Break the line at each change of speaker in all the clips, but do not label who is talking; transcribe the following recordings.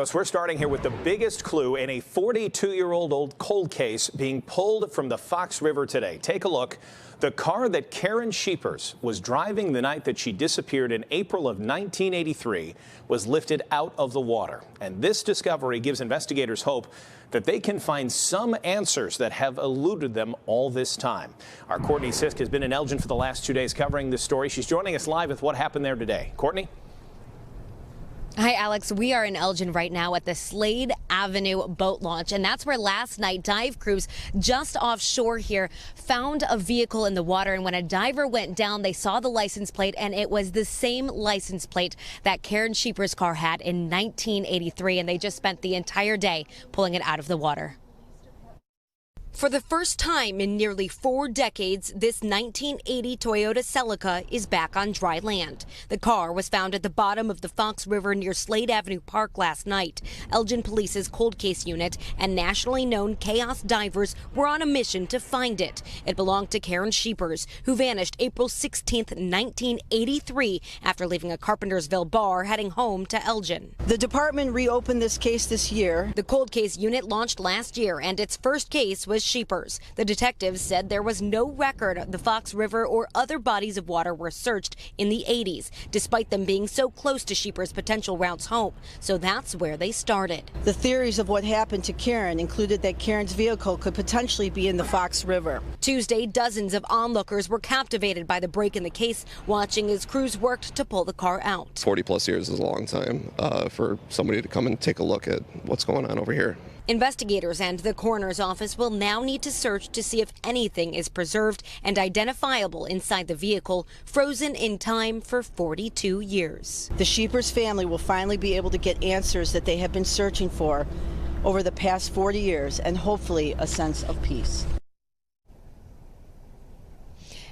So we're starting here with the biggest clue in a 42-year-old cold case being pulled from the Fox River today. Take a look. The car that Karen Schepers was driving the night that she disappeared in April of 1983 was lifted out of the water. And this discovery gives investigators hope that they can find some answers that have eluded them all this time. Our Courtney Sisk has been in Elgin for the last 2 days covering this story. She's joining us live with what happened there today. Courtney?
Hi, Alex. We are in Elgin right now at the Slade Avenue boat launch, and that's where last night dive crews just offshore here found a vehicle in the water. And when a diver went down, they saw the license plate, and it was the same license plate that Karen Schepers' car had in 1983, and they just spent the entire day pulling it out of the water. For the first time in nearly 4 decades, this 1980 Toyota Celica is back on dry land. The car was found at the bottom of the Fox River near Slade Avenue Park last night. Elgin Police's cold case unit and nationally known chaos divers were on a mission to find it. It belonged to Karen Schepers, who vanished April 16, 1983, after leaving a Carpentersville bar heading home to Elgin.
The department reopened this case this year.
The cold case unit launched last year, and its first case was Schepers. The detectives said there was no record the Fox River or other bodies of water were searched in the 80s, despite them being so close to Schepers' potential routes home. So that's where they started.
The theories of what happened to Karen included that Karen's vehicle could potentially be in the Fox River.
Tuesday, dozens of onlookers were captivated by the break in the case, watching as crews worked to pull the car out.
40+ years is a long time for somebody to come and take a look at what's going on over here.
Investigators and the coroner's office will now need to search to see if anything is preserved and identifiable inside the vehicle, frozen in time for 42 years.
The Schepers family will finally be able to get answers that they have been searching for over the past 40 years, and hopefully a sense of peace.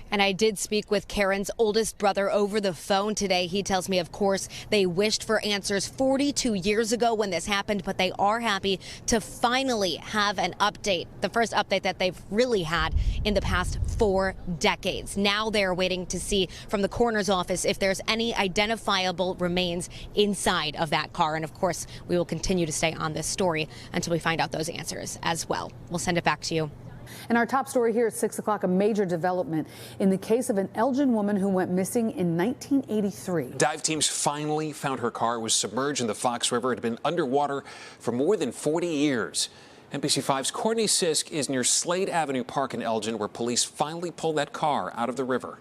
And I did speak with Karen's oldest brother over the phone today. He tells me, of course, they wished for answers 42 years ago when this happened, but they are happy to finally have an update, the first update that they've really had in the past 4 decades. Now they're waiting to see from the coroner's office if there's any identifiable remains inside of that car. And of course, we will continue to stay on this story until we find out those answers as well. We'll send it back to you.
And our top story here at 6 o'clock, a major development in the case of an Elgin woman who went missing in 1983.
Dive teams finally found her car. It was submerged in the Fox River. It had been underwater for more than 40 years. NBC5's Courtney Sisk is near Slade Avenue Park in Elgin, where police finally pulled that car out of the river.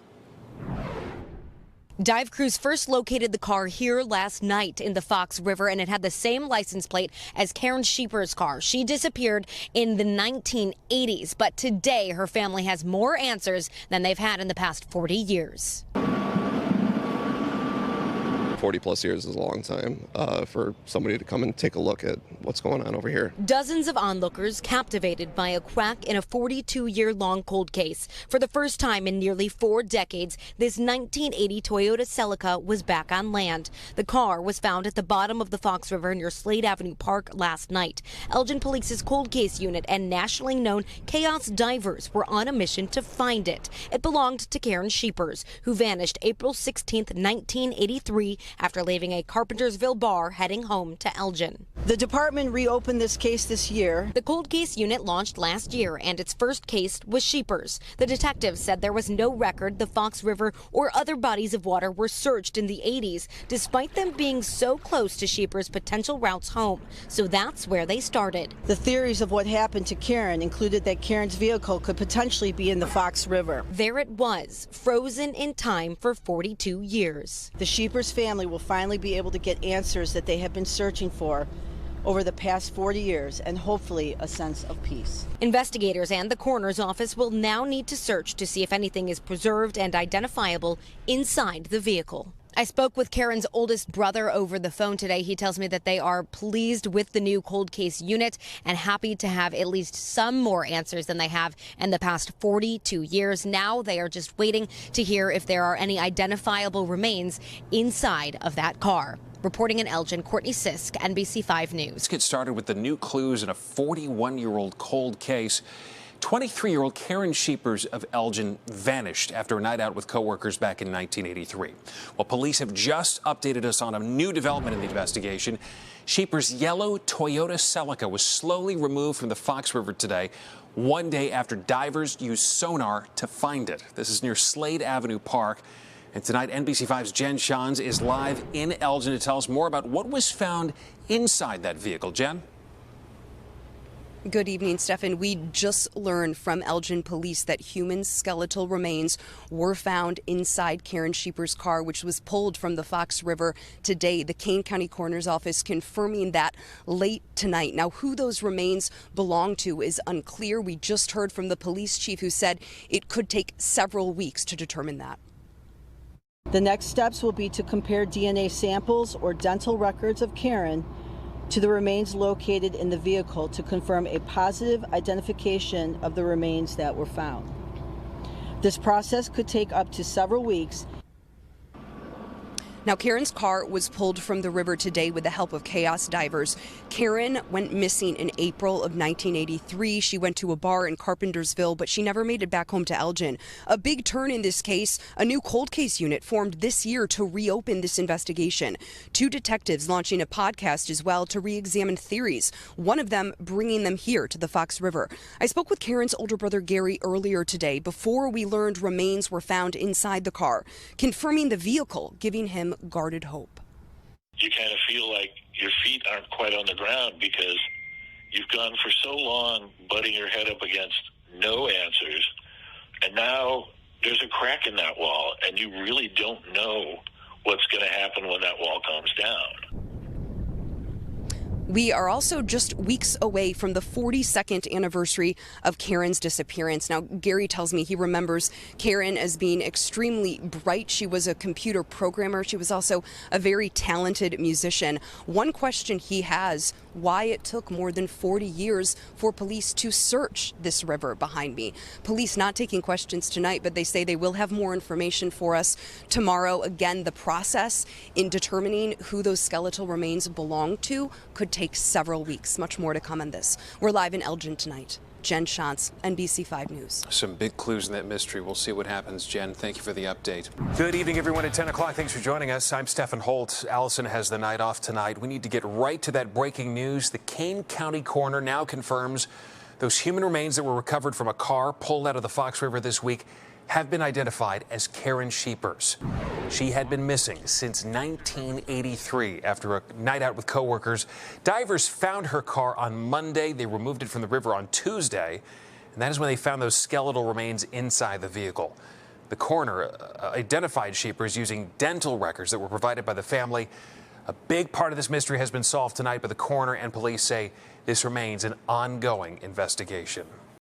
Dive crews first located the car here last night in the Fox River, and it had the same license plate as Karen Schepers' car. She disappeared in the 1980s, but today her family has more answers than they've had in the past 40 years.
40+ years is a long time for somebody to come and take a look at what's going on over here.
Dozens of onlookers captivated by a crack in a 42-year-long cold case. For the first time in nearly 4 decades, this 1980 Toyota Celica was back on land. The car was found at the bottom of the Fox River near Slade Avenue Park last night. Elgin Police's cold case unit and nationally known chaos divers were on a mission to find it. It belonged to Karen Schepers, who vanished April 16, 1983, after leaving a Carpentersville bar heading home to Elgin.
The department reopened this case this year.
The cold case unit launched last year, and its first case was Schepers. The detectives said there was no record the Fox River or other bodies of water were searched in the 80s, despite them being so close to Schepers' potential routes home. So that's where they started.
The theories of what happened to Karen included that Karen's vehicle could potentially be in the Fox River.
There it was, frozen in time for 42 years.
The Schepers family will finally be able to get answers that they have been searching for over the past 40 years, and hopefully a sense of peace.
Investigators and the coroner's office will now need to search to see if anything is preserved and identifiable inside the vehicle. I spoke with Karen's oldest brother over the phone today. He tells me that they are pleased with the new cold case unit and happy to have at least some more answers than they have in the past 42 years. Now they are just waiting to hear if there are any identifiable remains inside of that car. Reporting in Elgin, Courtney Sisk, NBC5 News.
Let's get started with the new clues in a 41-year-old cold case. 23-year-old Karen Schepers of Elgin vanished after a night out with coworkers back in 1983. Well, police have just updated us on a new development in the investigation. Schepers' yellow Toyota Celica was slowly removed from the Fox River today, one day after divers used sonar to find it. This is near Slade Avenue Park. And tonight, NBC5's Jen Shans is live in Elgin to tell us more about what was found inside that vehicle. Jen?
Good evening, Stefan. We just learned from Elgin police that human skeletal remains were found inside Karen Schepers' car, which was pulled from the Fox River today. The Kane County Coroner's Office confirming that late tonight. Now, who those remains belong to is unclear. We just heard from the police chief who said it could take several weeks to determine that.
The next steps will be to compare DNA samples or dental records of Karen to the remains located in the vehicle to confirm a positive identification of the remains that were found. This process could take up to several weeks.
Now, Karen's car was pulled from the river today with the help of chaos divers. Karen went missing in April of 1983. She went to a bar in Carpentersville, but she never made it back home to Elgin. A big turn in this case, a new cold case unit formed this year to reopen this investigation. 2 detectives launching a podcast as well to re-examine theories, one of them bringing them here to the Fox River. I spoke with Karen's older brother Gary earlier today before we learned remains were found inside the car, confirming the vehicle, giving him guarded hope.
You kind of feel like your feet aren't quite on the ground because you've gone for so long butting your head up against no answers, and now there's a crack in that wall, and you really don't know what's going to happen when that wall comes down.
We are also just weeks away from the 42nd anniversary of Karen's disappearance. Now, Gary tells me he remembers Karen as being extremely bright. She was a computer programmer. She was also a very talented musician. One question he has, why it took more than 40 years for police to search this river behind me. Police not taking questions tonight, but they say they will have more information for us tomorrow. Again, the process in determining who those skeletal remains belong to could take several weeks. Much more to come on this. We're live in Elgin tonight. Jen Shantz, NBC5 News.
Some big clues in that mystery. We'll see what happens. Jen, thank you for the update. Good evening, everyone. At 10 o'clock, thanks for joining us. I'm Stefan Holt. Allison has the night off tonight. We need to get right to that breaking news. The Kane County coroner now confirms those human remains that were recovered from a car pulled out of the Fox River this week have been identified as Karen Schepers. She had been missing since 1983 after a night out with coworkers. Divers found her car on Monday. They removed it from the river on Tuesday, and that is when they found those skeletal remains inside the vehicle. The coroner identified Schepers using dental records that were provided by the family. A big part of this mystery has been solved tonight, but the coroner and police say this remains an ongoing investigation.